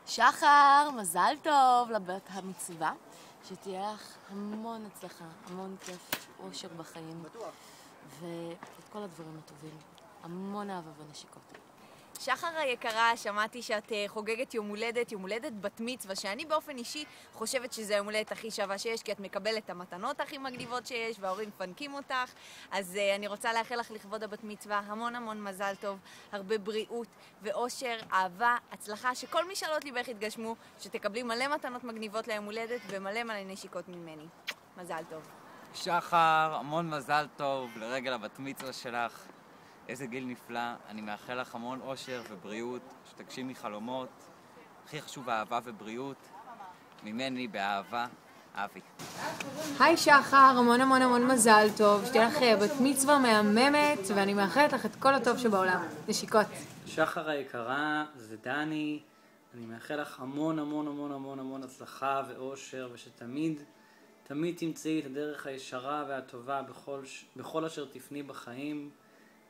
שחר, מזל טוב לבת המצווה, שתהיה לך המון הצלחה, המון כיף, אושר בחיים, ואת כל הדברים הטובים, המון אהבה ונשיקות. שחר היקרה, שמעתי שאת חוגגת יום הולדת בת מצווה, שאני באופן אישי חושבת שזה היום הולדת הכי שווה שיש, כי את מקבלת את המתנות הכי מגניבות שיש, וההורים מפנקים אותך. אז אני רוצה לאחל לך לכבוד הבת מצווה המון המון מזל טוב, הרבה בריאות ואושר, אהבה, הצלחה, שכל משאלות ליבך יתגשמו, שתקבלי מלא מתנות מגניבות ליום הולדת ומלא מלא נשיקות ממני. מזל טוב. שחר, המון מזל טוב לרגל הבת מצווה שלך. איזה גיל נפלא, אני מאחל לך המון אושר ובריאות, שתגשימי חלומות, הכי חשוב אהבה ובריאות, ממני באהבה, אבי. היי שחר, המון המון המון מזל טוב, שתהיה לך בת מצווה מהממת, ואני מאחלת לך את כל הטוב שבעולם. נשיקות. שחר היקרה, זה דני, אני מאחל לך המון המון המון המון המון הצלחה ואושר, ושתמיד תמצאי את הדרך הישרה והטובה בכל אשר תפני בחיים.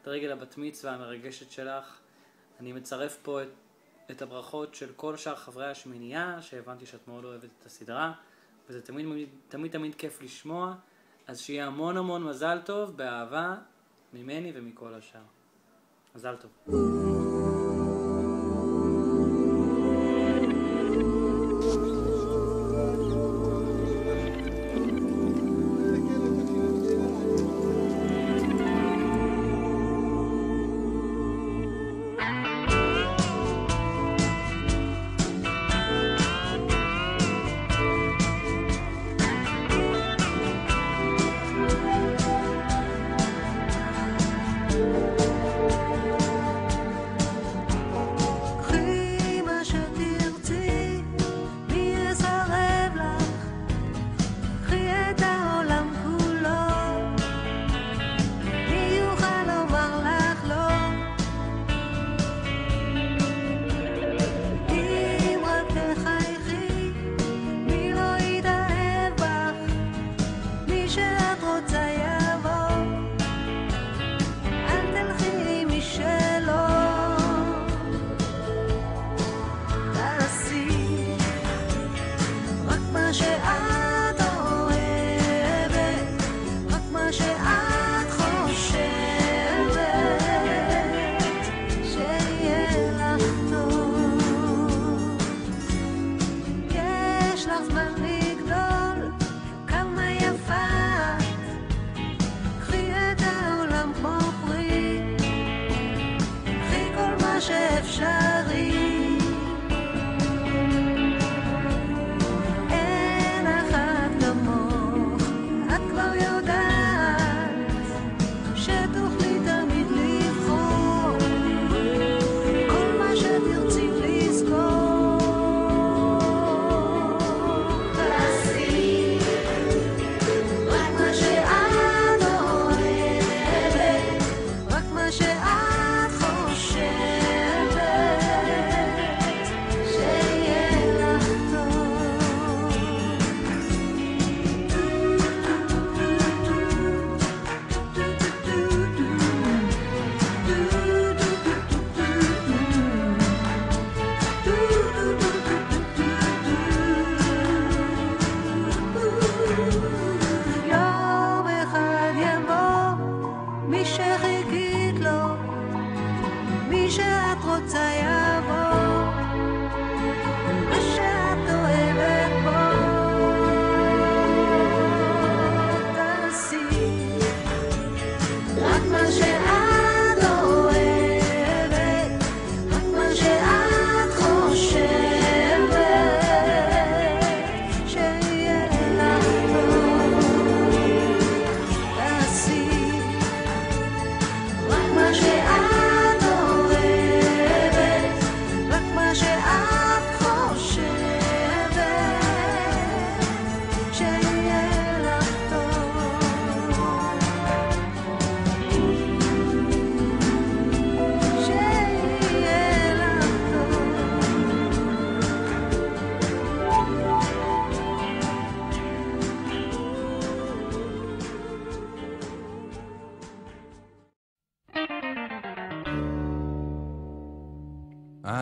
לרגל הבת מצווה המרגשת שלך, אני מצרף פה את הברכות של כל שאר חברי השמינייה, שהבנתי שאת מאוד אוהבת את הסדרה, וזה תמיד כיף לשמוע, אז שיהיה המון המון מזל טוב, באהבה, ממני ומכל השאר. מזל טוב.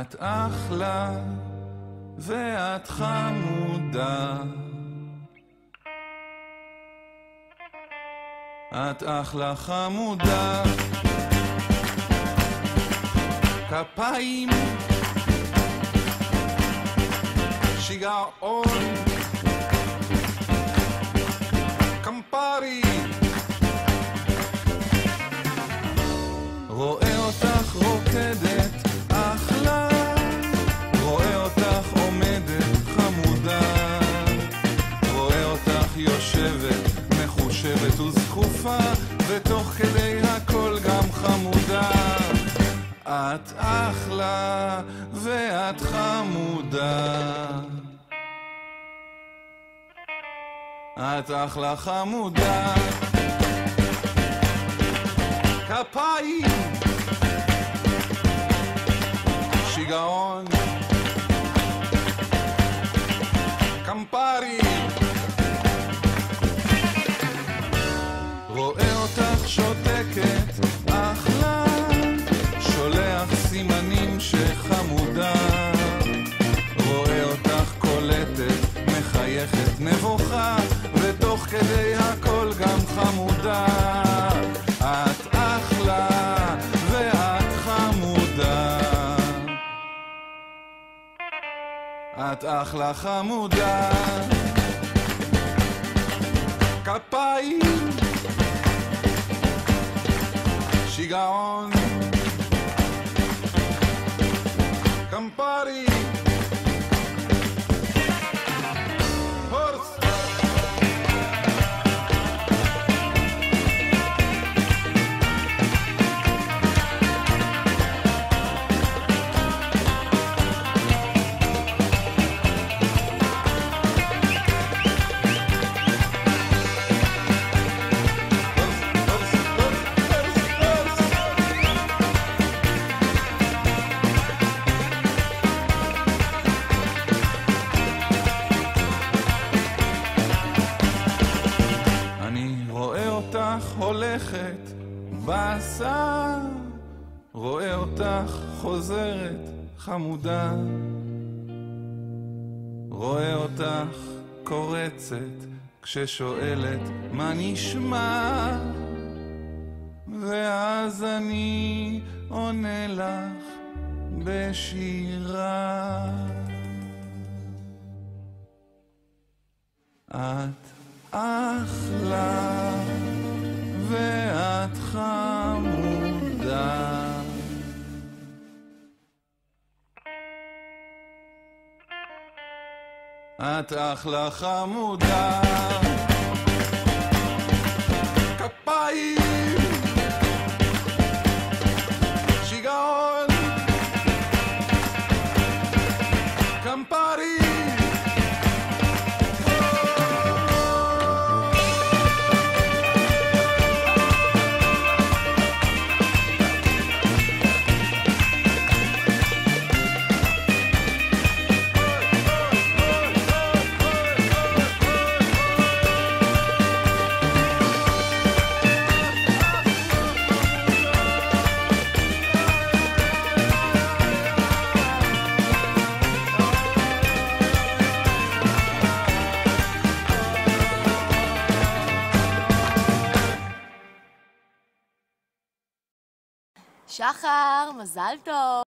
את אחלה ואת חמודה. את אחלה חמודה. כפיים שיגעון קמפרי רואה אותך רוקדת אחלה, רואה אותך עומדת חמודה, רואה אותך יושבת מחושבת וזכופה, ותוך כדי הכל גם חמודה. את אחלה ואת חמודה. את אחלה חמודה. כפיים שיגעון קמפרי רואה אותך שותקת אחלה, שולח סימנים שחמודה, רואה אותך קולטת מחייכת נבוכה, ותוך כדי הכל גם חמודה. את אחלה ואת חמודה. את אחלה חמודה. כפיים שיגעון קמפרי הורס הולכת בסר, רואה אותך חוזרת חמודה, רואה אותך קורצת כששואלת מה נשמע, ואז אני עונה לך בשירה. את אחלה ואת חמודה. את אחלה חמודה. כפיים שיגעון קמפרי שחר, מזל טוב.